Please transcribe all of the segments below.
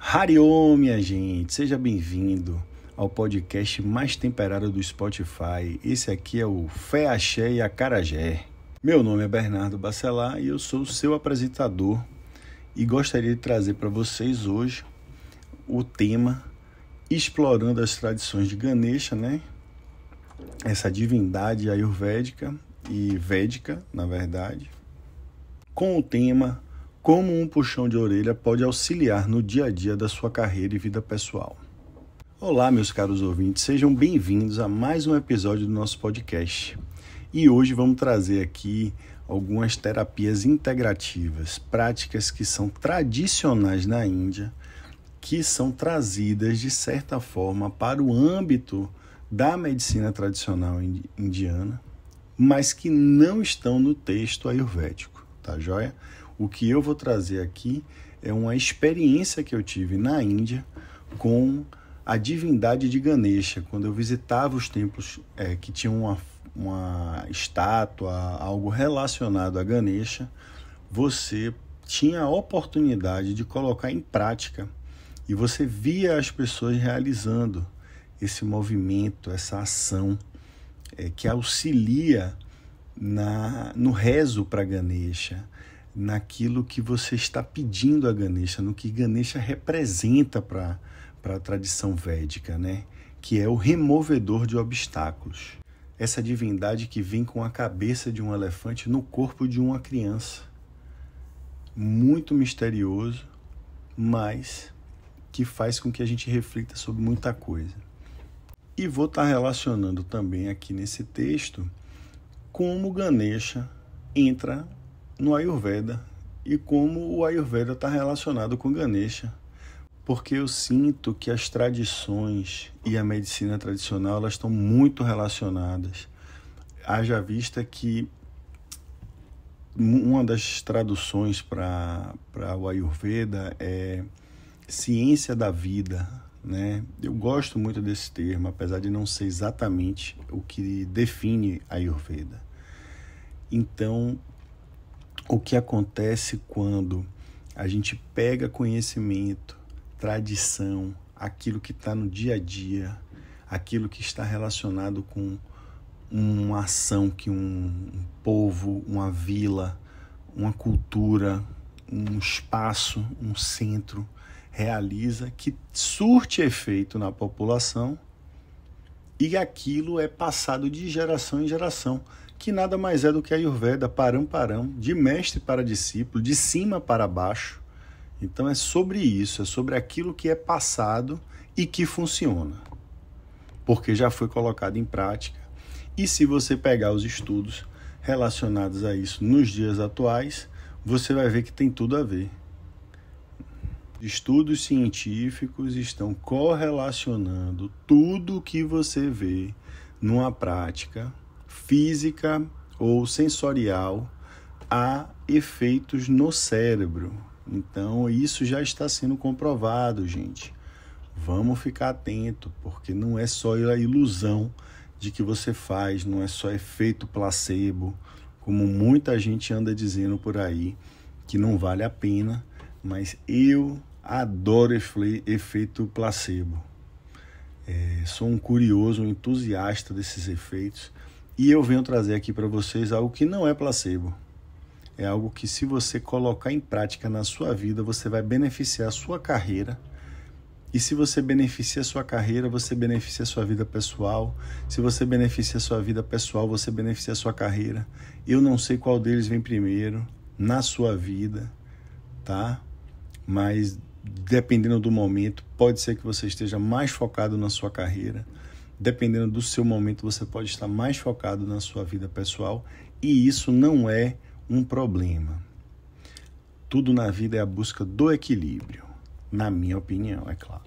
Hariom, minha gente, seja bem-vindo ao podcast mais temperado do Spotify. Esse aqui é o Fé, Axé e Acarajé. Meu nome é Bernardo Bacelar e eu sou o seu apresentador e gostaria de trazer para vocês hoje o tema explorando as tradições de Ganesha, né? Essa divindade ayurvédica e védica, na verdade, com o tema como um puxão de orelha pode auxiliar no dia a dia da sua carreira e vida pessoal. Olá, meus caros ouvintes, sejam bem-vindos a mais um episódio do nosso podcast. E hoje vamos trazer aqui algumas terapias integrativas, práticas que são tradicionais na Índia, que são trazidas de certa forma para o âmbito da medicina tradicional indiana, mas que não estão no texto ayurvédico, tá joia? O que eu vou trazer aqui é uma experiência que eu tive na Índia com a divindade de Ganesha. Quando eu visitava os templos que tinham uma estátua, algo relacionado a Ganesha, você tinha a oportunidade de colocar em prática e você via as pessoas realizando esse movimento, essa ação que auxilia no rezo para Ganesha, naquilo que você está pedindo a Ganesha, no que Ganesha representa para a tradição védica, né? Que é o removedor de obstáculos. Essa divindade que vem com a cabeça de um elefante no corpo de uma criança. Muito misterioso, mas que faz com que a gente reflita sobre muita coisa. E vou estar relacionando também aqui nesse texto como Ganesha entra no Ayurveda e como o Ayurveda está relacionado com Ganesha, porque eu sinto que as tradições e a medicina tradicional elas estão muito relacionadas. Haja vista que uma das traduções para o Ayurveda é ciência da vida, né? Eu gosto muito desse termo, apesar de não ser exatamente o que define a Ayurveda. Então, o que acontece quando a gente pega conhecimento, tradição, aquilo que está no dia a dia, aquilo que está relacionado com uma ação que um povo, uma vila, uma cultura, um espaço, um centro realiza, que surte efeito na população e aquilo é passado de geração em geração, que nada mais é do que a Ayurveda, param, de mestre para discípulo, de cima para baixo. Então é sobre isso, é sobre aquilo que é passado e que funciona, porque já foi colocado em prática. E se você pegar os estudos relacionados a isso nos dias atuais, você vai ver que tem tudo a ver. Estudos científicos estão correlacionando tudo o que você vê numa prática física ou sensorial a efeitos no cérebro. Então, isso já está sendo comprovado, gente. Vamos ficar atento, porque não é só a ilusão de que você faz, não é só efeito placebo, como muita gente anda dizendo por aí, que não vale a pena, mas eu adoro efeito placebo. Sou um curioso, um entusiasta desses efeitos, e eu venho trazer aqui para vocês algo que não é placebo. É algo que, se você colocar em prática na sua vida, você vai beneficiar a sua carreira. E se você beneficia a sua carreira, você beneficia a sua vida pessoal. Se você beneficia a sua vida pessoal, você beneficia a sua carreira. Eu não sei qual deles vem primeiro na sua vida, tá? Mas, dependendo do momento, pode ser que você esteja mais focado na sua carreira. Dependendo do seu momento, você pode estar mais focado na sua vida pessoal. E isso não é um problema. Tudo na vida é a busca do equilíbrio, na minha opinião, é claro.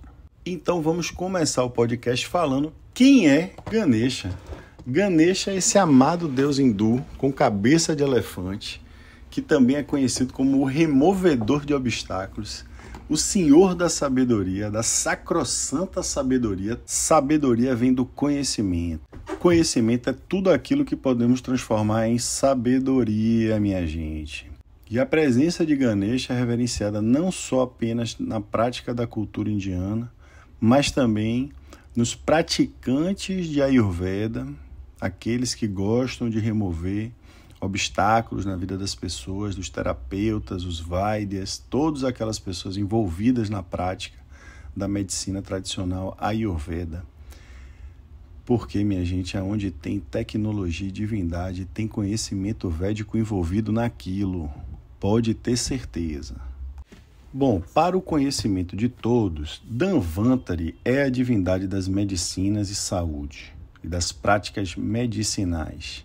Então vamos começar o podcast falando quem é Ganesha. Ganesha é esse amado deus hindu com cabeça de elefante, que também é conhecido como o removedor de obstáculos, o senhor da sabedoria, da sacrossanta sabedoria. Sabedoria vem do conhecimento. Conhecimento é tudo aquilo que podemos transformar em sabedoria, minha gente. E a presença de Ganesha é reverenciada não só apenas na prática da cultura indiana, mas também nos praticantes de Ayurveda, aqueles que gostam de remover obstáculos na vida das pessoas, dos terapeutas, os vaidyas, todas aquelas pessoas envolvidas na prática da medicina tradicional Ayurveda. Porque, minha gente, aonde tem tecnologia e divindade, tem conhecimento védico envolvido naquilo. Pode ter certeza. Bom, para o conhecimento de todos, Dhanvantari é a divindade das medicinas e saúde e das práticas medicinais,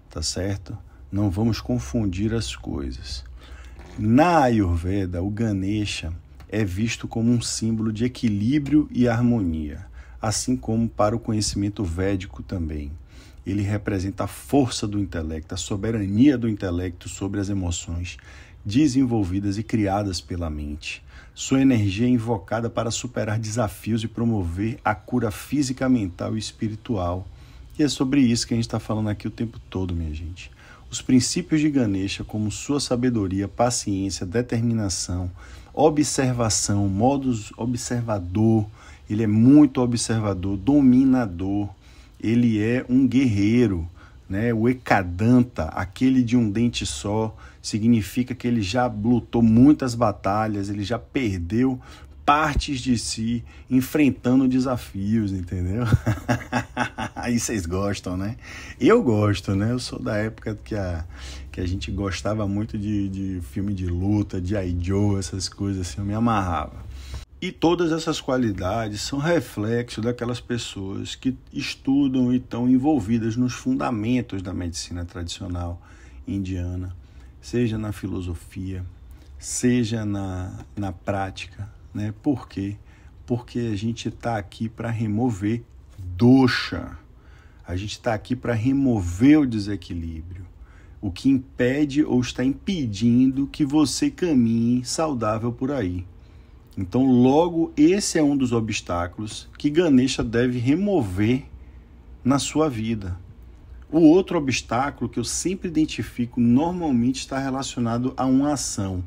tá certo? Não vamos confundir as coisas. Na Ayurveda, o Ganesha é visto como um símbolo de equilíbrio e harmonia, assim como para o conhecimento védico também. Ele representa a força do intelecto, a soberania do intelecto sobre as emoções desenvolvidas e criadas pela mente. Sua energia é invocada para superar desafios e promover a cura física, mental e espiritual. E é sobre isso que a gente está falando aqui o tempo todo, minha gente. Os princípios de Ganesha, como sua sabedoria, paciência, determinação, observação, modus observador, ele é muito observador, dominador, ele é um guerreiro, né? O Ekadanta, aquele de um dente só, significa que ele já lutou muitas batalhas, ele já perdeu partes de si enfrentando desafios, entendeu? Aí vocês gostam, né? Eu gosto, né? Eu sou da época que a gente gostava muito de filme de luta, de Joe, essas coisas assim, eu me amarrava. E todas essas qualidades são reflexo daquelas pessoas que estudam e estão envolvidas nos fundamentos da medicina tradicional indiana, seja na filosofia, seja na prática, né? Por quê? Porque a gente está aqui para remover dosha, a gente está aqui para remover o desequilíbrio, o que impede ou está impedindo que você caminhe saudável por aí. Então, logo, esse é um dos obstáculos que Ganesha deve remover na sua vida. O outro obstáculo que eu sempre identifico normalmente está relacionado a uma ação,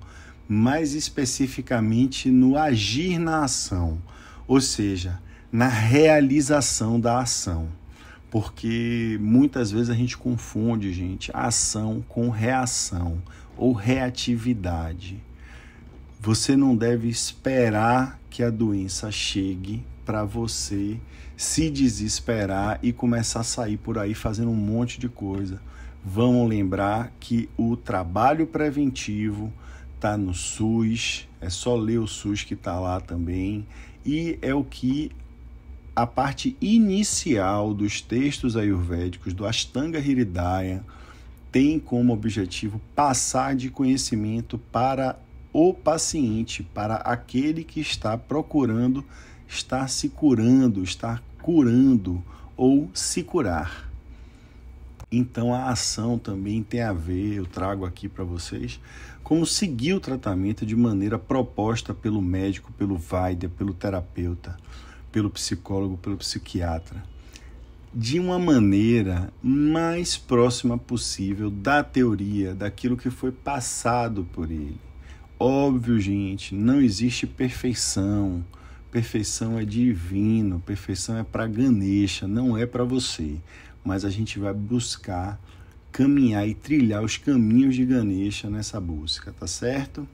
mais especificamente no agir na ação, ou seja, na realização da ação. Porque muitas vezes a gente confunde, gente, a ação com reação ou reatividade. Você não deve esperar que a doença chegue para você se desesperar e começar a sair por aí fazendo um monte de coisa. Vamos lembrar que o trabalho preventivo está no SUS, é só ler o SUS que está lá também, e é o que a parte inicial dos textos ayurvédicos, do Ashtanga Hridaya, tem como objetivo passar de conhecimento para o paciente, para aquele que está procurando estar se curando, estar curando ou se curar. Então a ação também tem a ver, eu trago aqui para vocês, como seguir o tratamento de maneira proposta pelo médico, pelo vaidya, pelo terapeuta, pelo psicólogo, pelo psiquiatra, de uma maneira mais próxima possível da teoria, daquilo que foi passado por ele. Óbvio, gente, não existe perfeição. Perfeição é divino, perfeição é para Ganesha, não é para você. Mas a gente vai buscar caminhar e trilhar os caminhos de Ganesha nessa busca, tá certo?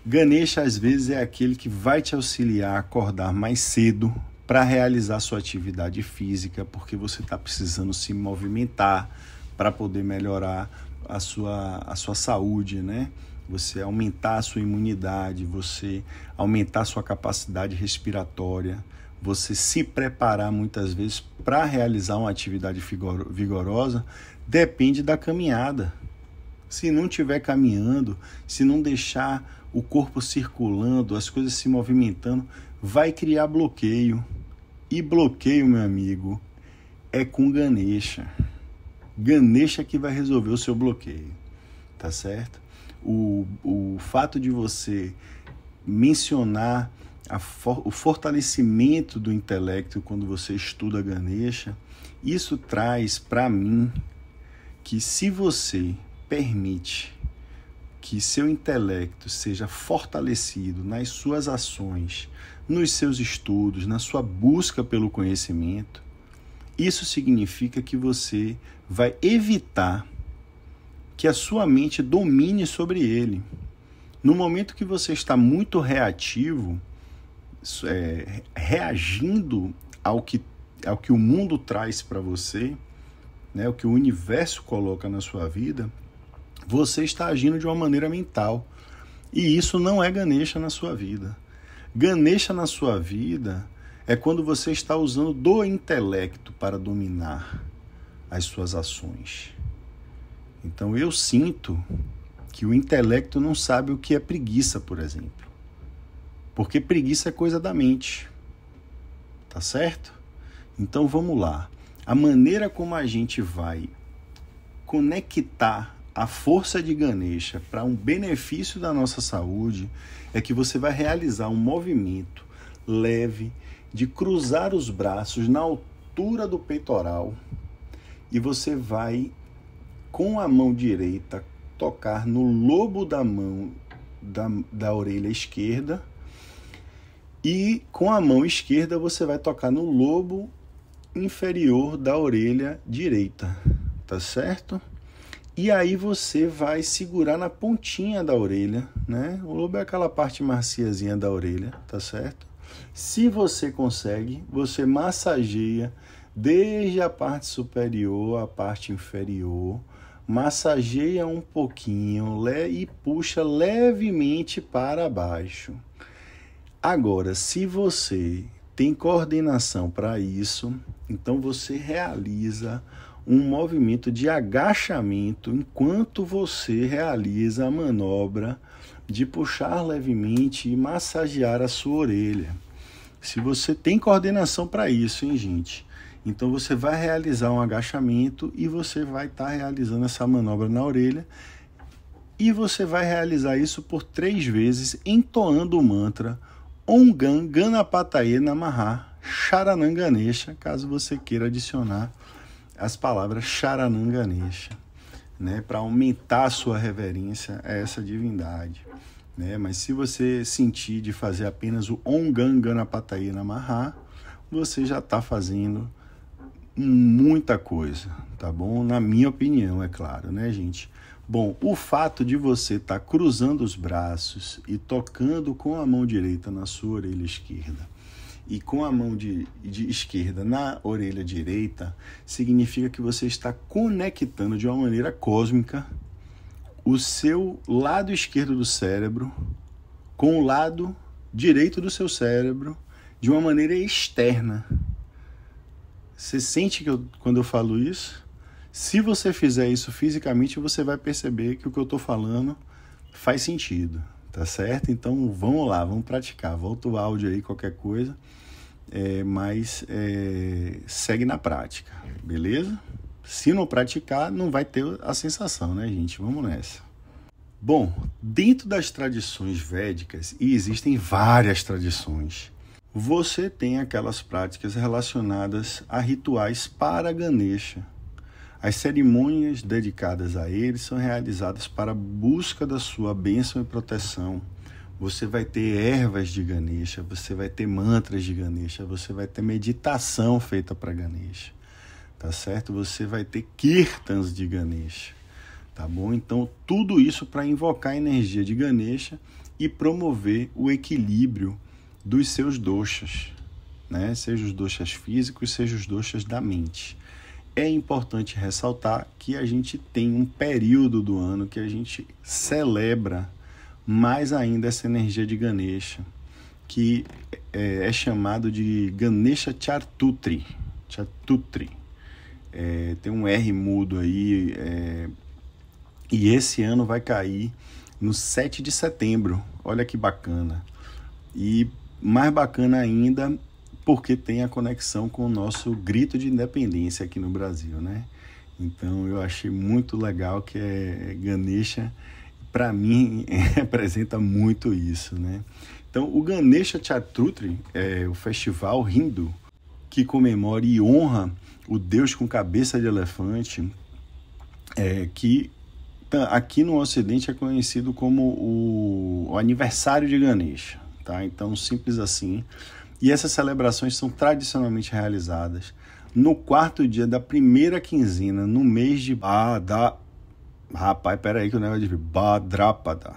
Ganesha, às vezes, é aquele que vai te auxiliar a acordar mais cedo para realizar sua atividade física, porque você está precisando se movimentar para poder melhorar a sua saúde, né? Você aumentar a sua imunidade, você aumentar a sua capacidade respiratória, você se preparar muitas vezes para realizar uma atividade vigorosa, depende da caminhada. Se não estiver caminhando, se não deixar o corpo circulando, as coisas se movimentando, vai criar bloqueio. E bloqueio, meu amigo, é com Ganesha. Ganesha que vai resolver o seu bloqueio, tá certo? O fato de você mencionar o fortalecimento do intelecto quando você estuda Ganesha, isso traz para mim que se você permite que seu intelecto seja fortalecido nas suas ações, nos seus estudos, na sua busca pelo conhecimento, isso significa que você vai evitar que a sua mente domine sobre ele. No momento que você está muito reativo, reagindo ao que o mundo traz para você, né, o que o universo coloca na sua vida, você está agindo de uma maneira mental. E isso não é Ganesha na sua vida. Ganesha na sua vida é quando você está usando do intelecto para dominar as suas ações. Então eu sinto que o intelecto não sabe o que é preguiça, por exemplo. Porque preguiça é coisa da mente. Tá certo? Então vamos lá. A maneira como a gente vai conectar a força de Ganesha para um benefício da nossa saúde é que você vai realizar um movimento leve de cruzar os braços na altura do peitoral e você vai, com a mão direita, tocar no lobo da mão da orelha esquerda e com a mão esquerda você vai tocar no lobo inferior da orelha direita, tá certo? E aí você vai segurar na pontinha da orelha, né? O lobo é aquela parte maciazinha da orelha, tá certo? Se você consegue, você massageia desde a parte superior à parte inferior, massageia um pouquinho e puxa levemente para baixo. Agora, se você tem coordenação para isso, então você realiza um movimento de agachamento enquanto você realiza a manobra de puxar levemente e massagear a sua orelha. Se você tem coordenação para isso, hein, gente? Então você vai realizar um agachamento e você vai estar realizando essa manobra na orelha e você vai realizar isso por 3 vezes, entoando o mantra Om Gam Ganapataye Namaha Sharanam Ganesha, caso você queira adicionar as palavras Sharanam Ganesha, né, para aumentar a sua reverência a essa divindade, né? Mas se você sentir de fazer apenas o Om Gam Ganapataye Namaha, você já está fazendo muita coisa, tá bom? Na minha opinião, é claro, né, gente? Bom, o fato de você estar cruzando os braços e tocando com a mão direita na sua orelha esquerda e com a mão de esquerda na orelha direita significa que você está conectando de uma maneira cósmica o seu lado esquerdo do cérebro com o lado direito do seu cérebro de uma maneira externa. Você sente quando eu falo isso? Se você fizer isso fisicamente, você vai perceber que o que eu estou falando faz sentido, tá certo? Então vamos lá, vamos praticar. Volta o áudio aí, qualquer coisa, mas segue na prática, beleza? Se não praticar, não vai ter a sensação, né, gente? Vamos nessa. Bom, dentro das tradições védicas, e existem várias tradições, você tem aquelas práticas relacionadas a rituais para Ganesha. As cerimônias dedicadas a ele são realizadas para a busca da sua bênção e proteção. Você vai ter ervas de Ganesha, você vai ter mantras de Ganesha, você vai ter meditação feita para Ganesha, tá certo? Você vai ter kirtans de Ganesha, tá bom? Então, tudo isso para invocar a energia de Ganesha e promover o equilíbrio dos seus doshas, né? Seja os doshas físicos, seja os doshas da mente. É importante ressaltar que a gente tem um período do ano que a gente celebra mais ainda essa energia de Ganesha, que é chamado de Ganesha Chaturthi. Tem um R mudo aí, e esse ano vai cair no 7 de setembro. Olha que bacana. E mais bacana ainda, porque tem a conexão com o nosso grito de independência aqui no Brasil, né? Então eu achei muito legal que Ganesha, para mim, representa muito isso, né? Então o Ganesha Chaturthi é o festival hindu que comemora e honra o deus com cabeça de elefante, que aqui no Ocidente é conhecido como o aniversário de Ganesha, tá? Então, simples assim. E essas celebrações são tradicionalmente realizadas no quarto dia da primeira quinzena, no mês de Rapaz, peraí que o negócio de Bhadrapada,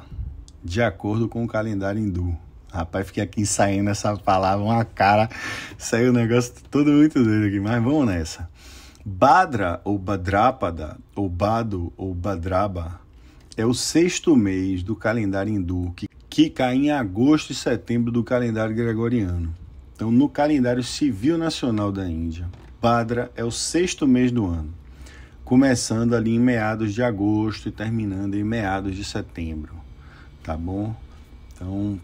de acordo com o calendário hindu. Rapaz, fiquei aqui ensaiando essa palavra, uma cara, saiu o negócio todo muito doido aqui, mas vamos nessa. Bhadra, ou Bhadrapada, ou Bhado, ou Bhadraba, é o 6º mês do calendário hindu, que cai em agosto e setembro do calendário gregoriano. Então, no calendário civil nacional da Índia, Bhadra é o 6º mês do ano, começando ali em meados de agosto e terminando em meados de setembro, tá bom? Então,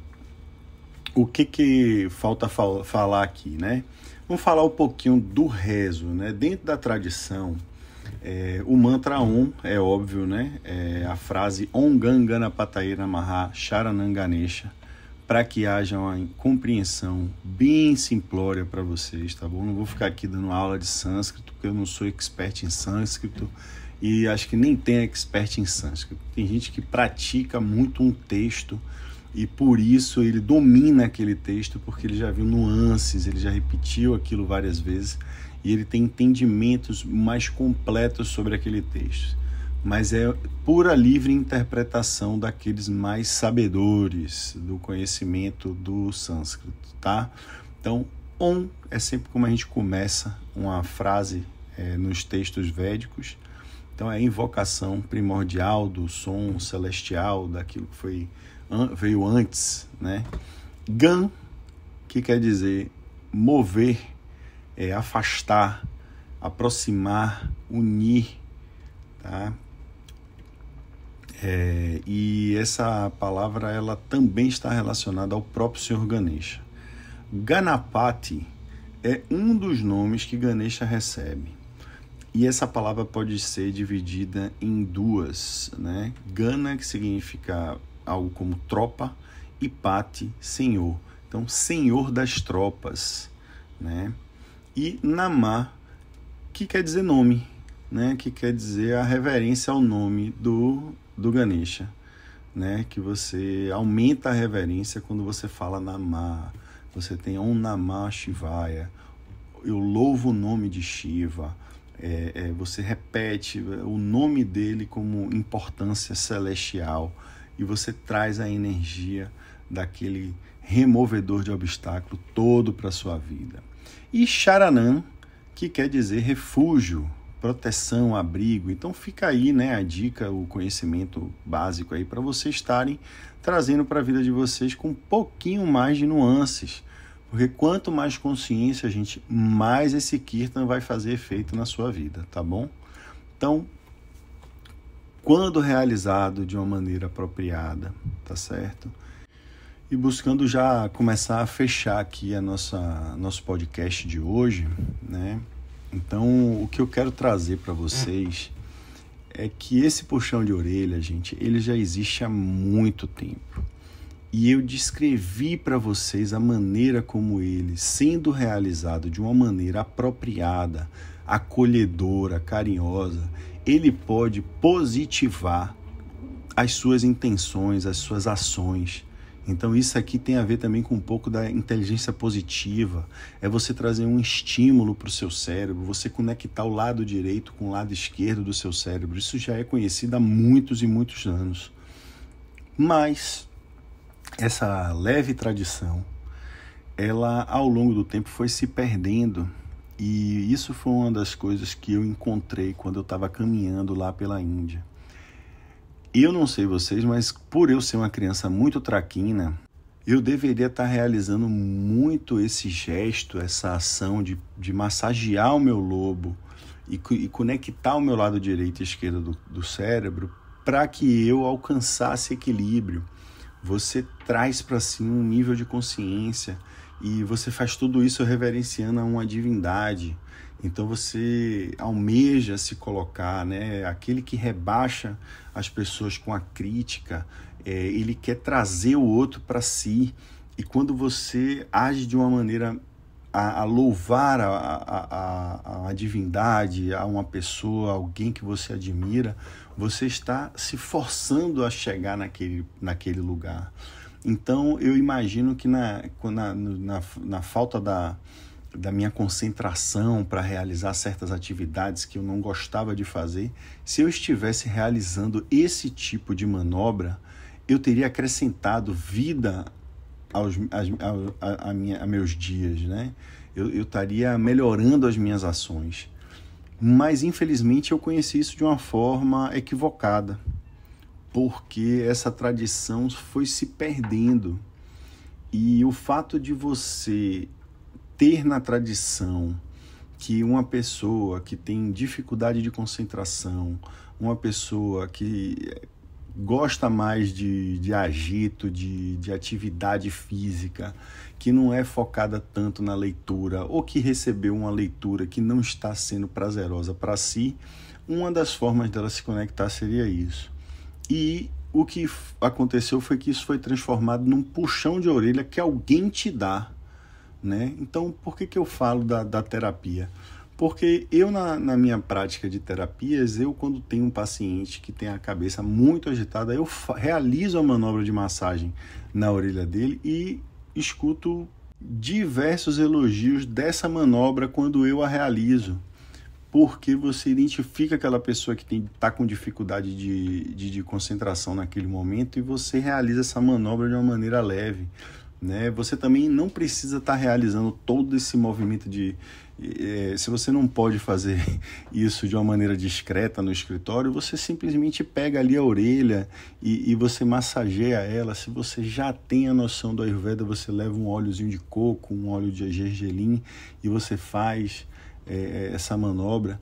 o que falta falar aqui, né? Vamos falar um pouquinho do rezo, né? Dentro da tradição, o mantra Om é óbvio, né? A frase Om Gam Ganapataye Namaha Sharanam Ganesha, para que haja uma compreensão bem simplória para vocês, tá bom? Não vou ficar aqui dando aula de sânscrito, porque eu não sou expert em sânscrito e acho que nem tem expert em sânscrito. Tem gente que pratica muito um texto e por isso ele domina aquele texto, porque ele já viu nuances, ele já repetiu aquilo várias vezes e ele tem entendimentos mais completos sobre aquele texto. Mas é pura livre interpretação daqueles mais sabedores do conhecimento do sânscrito, tá? Então, Om é sempre como a gente começa uma frase nos textos védicos. Então, é a invocação primordial do som celestial, daquilo que veio antes, né? Gam, que quer dizer mover, afastar, aproximar, unir, tá? E essa palavra ela também está relacionada ao próprio Senhor Ganesha. Ganapati é um dos nomes que Ganesha recebe. E essa palavra pode ser dividida em duas, né? Gana, que significa algo como tropa, e Pati, senhor. Então, senhor das tropas, né? E Namah, que quer dizer nome, né? Que quer dizer a reverência ao nome do Ganesha, né? Que você aumenta a reverência quando você fala Namah. Você tem Om Namah Shivaya, eu louvo o nome de Shiva. Você repete o nome dele como importância celestial e você traz a energia daquele removedor de obstáculo todo para a sua vida. E Sharanam, que quer dizer refúgio, proteção, abrigo. Então fica aí, né, a dica, o conhecimento básico aí para vocês estarem trazendo para a vida de vocês com um pouquinho mais de nuances. Porque quanto mais consciência, gente, mais esse Kirtan vai fazer efeito na sua vida, tá bom? Então, quando realizado de uma maneira apropriada, tá certo? E buscando já começar a fechar aqui nosso podcast de hoje, né? Então, o que eu quero trazer para vocês é que esse puxão de orelha, gente, ele já existe há muito tempo. E eu descrevi para vocês a maneira como ele, sendo realizado de uma maneira apropriada, acolhedora, carinhosa, ele pode positivar as suas intenções, as suas ações. Então isso aqui tem a ver também com um pouco da inteligência positiva, é você trazer um estímulo para o seu cérebro, você conectar o lado direito com o lado esquerdo do seu cérebro. Isso já é conhecido há muitos e muitos anos. Mas essa leve tradição, ela ao longo do tempo foi se perdendo, e isso foi uma das coisas que eu encontrei quando eu estava caminhando lá pela Índia. Eu não sei vocês, mas por eu ser uma criança muito traquina, eu deveria estar realizando muito esse gesto, essa ação de massagear o meu lobo e conectar o meu lado direito e esquerdo do cérebro para que eu alcançasse equilíbrio. Você traz para si um nível de consciência e você faz tudo isso reverenciando a uma divindade. Então você almeja se colocar, né? Aquele que rebaixa as pessoas com a crítica, ele quer trazer o outro para si. E quando você age de uma maneira a louvar a divindade, a uma pessoa, alguém que você admira, você está se forçando a chegar naquele lugar. Então, eu imagino que na falta da minha concentração para realizar certas atividades que eu não gostava de fazer, se eu estivesse realizando esse tipo de manobra, eu teria acrescentado vida a meus dias, né? Eu estaria melhorando as minhas ações. Mas, infelizmente, eu conheci isso de uma forma equivocada, porque essa tradição foi se perdendo. E o fato de você ter na tradição que uma pessoa que tem dificuldade de concentração, uma pessoa que gosta mais de agito, de atividade física, que não é focada tanto na leitura, ou que recebeu uma leitura que não está sendo prazerosa para si, uma das formas dela se conectar seria isso. E o que aconteceu foi que isso foi transformado num puxão de orelha que alguém te dá, né? Então, por que eu falo da terapia? Porque eu, na minha prática de terapias, quando tenho um paciente que tem a cabeça muito agitada, eu realizo a manobra de massagem na orelha dele e escuto diversos elogios dessa manobra quando eu a realizo. Porque você identifica aquela pessoa que está com dificuldade de concentração naquele momento e você realiza essa manobra de uma maneira leve, né? Você também não precisa estar realizando todo esse movimento se você não pode fazer isso de uma maneira discreta no escritório, você simplesmente pega ali a orelha e você massageia ela. Se você já tem a noção do Ayurveda, você leva um óleozinho de coco, um óleo de gergelim e você faz essa manobra.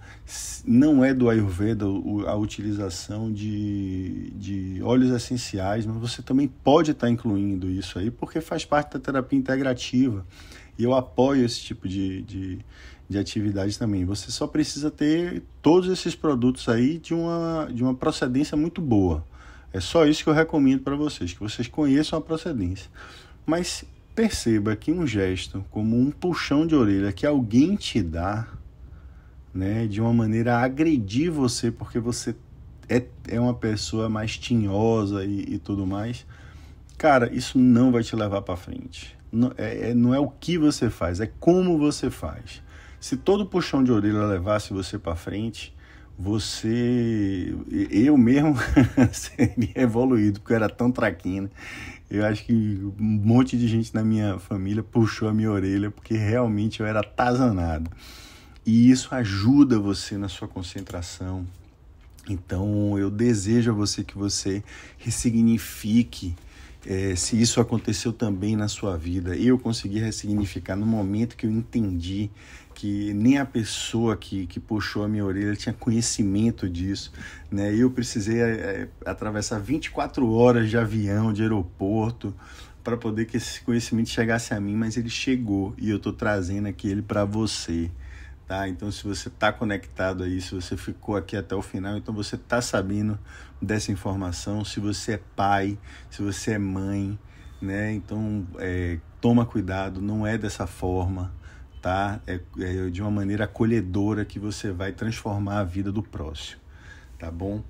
Não é do Ayurveda a utilização de óleos essenciais, mas você também pode estar incluindo isso aí, porque faz parte da terapia integrativa. E eu apoio esse tipo de atividade também. Você só precisa ter todos esses produtos aí de uma procedência muito boa. É só isso que eu recomendo para vocês, que vocês conheçam a procedência. Mas perceba que um gesto, como um puxão de orelha que alguém te dá, né, de uma maneira a agredir você, porque você é uma pessoa mais tinhosa e tudo mais, cara, isso não vai te levar para frente. Não é o que você faz, é como você faz. Se todo puxão de orelha levasse você para frente, eu mesmo seria evoluído, porque eu era tão traquina. Eu acho que um monte de gente na minha família puxou a minha orelha, porque realmente eu era atazanado. E isso ajuda você na sua concentração. Então, eu desejo a você que você ressignifique, se isso aconteceu também na sua vida. Eu consegui ressignificar no momento que eu entendi que nem a pessoa que puxou a minha orelha tinha conhecimento disso, né? Eu precisei atravessar 24 horas de avião, de aeroporto, para poder que esse conhecimento chegasse a mim, mas ele chegou e eu estou trazendo aqui ele para você. Tá? Então, se você está conectado aí, se você ficou aqui até o final, então você está sabendo dessa informação. Se você é pai, se você é mãe, né? Então, toma cuidado, não é dessa forma, tá? É de uma maneira acolhedora que você vai transformar a vida do próximo, tá bom?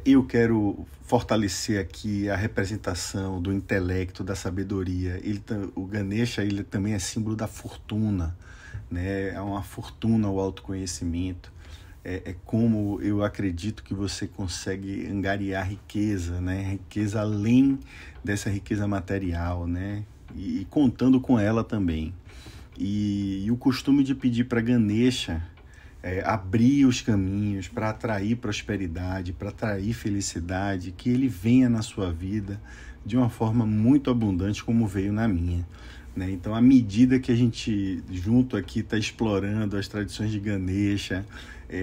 Eu quero fortalecer aqui a representação do intelecto, da sabedoria. O Ganesha, ele também é símbolo da fortuna, né? É uma fortuna o autoconhecimento. É como eu acredito que você consegue angariar riqueza, né? Riqueza além dessa riqueza material, né? E contando com ela também. E o costume de pedir para Ganesha abrir os caminhos para atrair prosperidade, para atrair felicidade, que ele venha na sua vida de uma forma muito abundante, como veio na minha, né? Então, à medida que a gente junto aqui está explorando as tradições de Ganesha,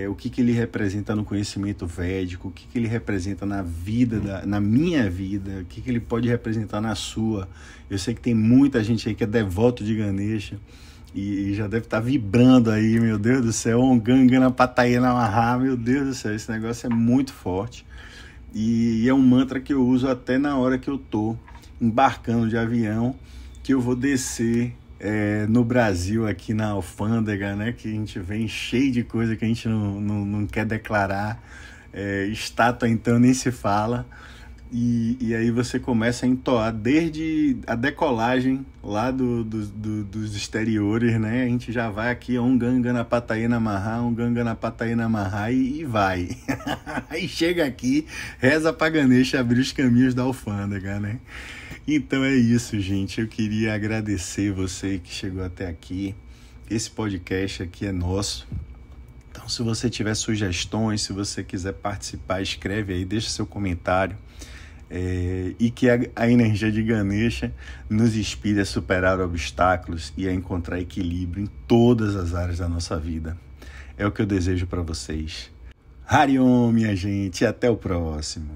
o que ele representa no conhecimento védico, o que ele representa na vida, na minha vida, o que ele pode representar na sua. Eu sei que tem muita gente aí que é devoto de Ganesha e já deve estar vibrando aí, meu Deus do céu, Om Gangana Patayana Maha, meu Deus do céu, esse negócio é muito forte. E é um mantra que eu uso até na hora que eu estou embarcando de avião, que eu vou descer no Brasil, aqui na alfândega, né? Que a gente vem cheio de coisa que a gente não quer declarar. Estátua, então, nem se fala. E aí você começa a entoar desde a decolagem lá dos exteriores, né? A gente já vai aqui, um ganga na pataí na marra, um ganga na pataí na marra e vai. Aí chega aqui, reza pra Ganesha abrir os caminhos da alfândega, né? Então é isso, gente. Eu queria agradecer você que chegou até aqui. Esse podcast aqui é nosso. Então, se você tiver sugestões, se você quiser participar, escreve aí, deixa seu comentário. E que a energia de Ganesha nos inspire a superar obstáculos e a encontrar equilíbrio em todas as áreas da nossa vida. É o que eu desejo para vocês. Hariom, minha gente, e até o próximo.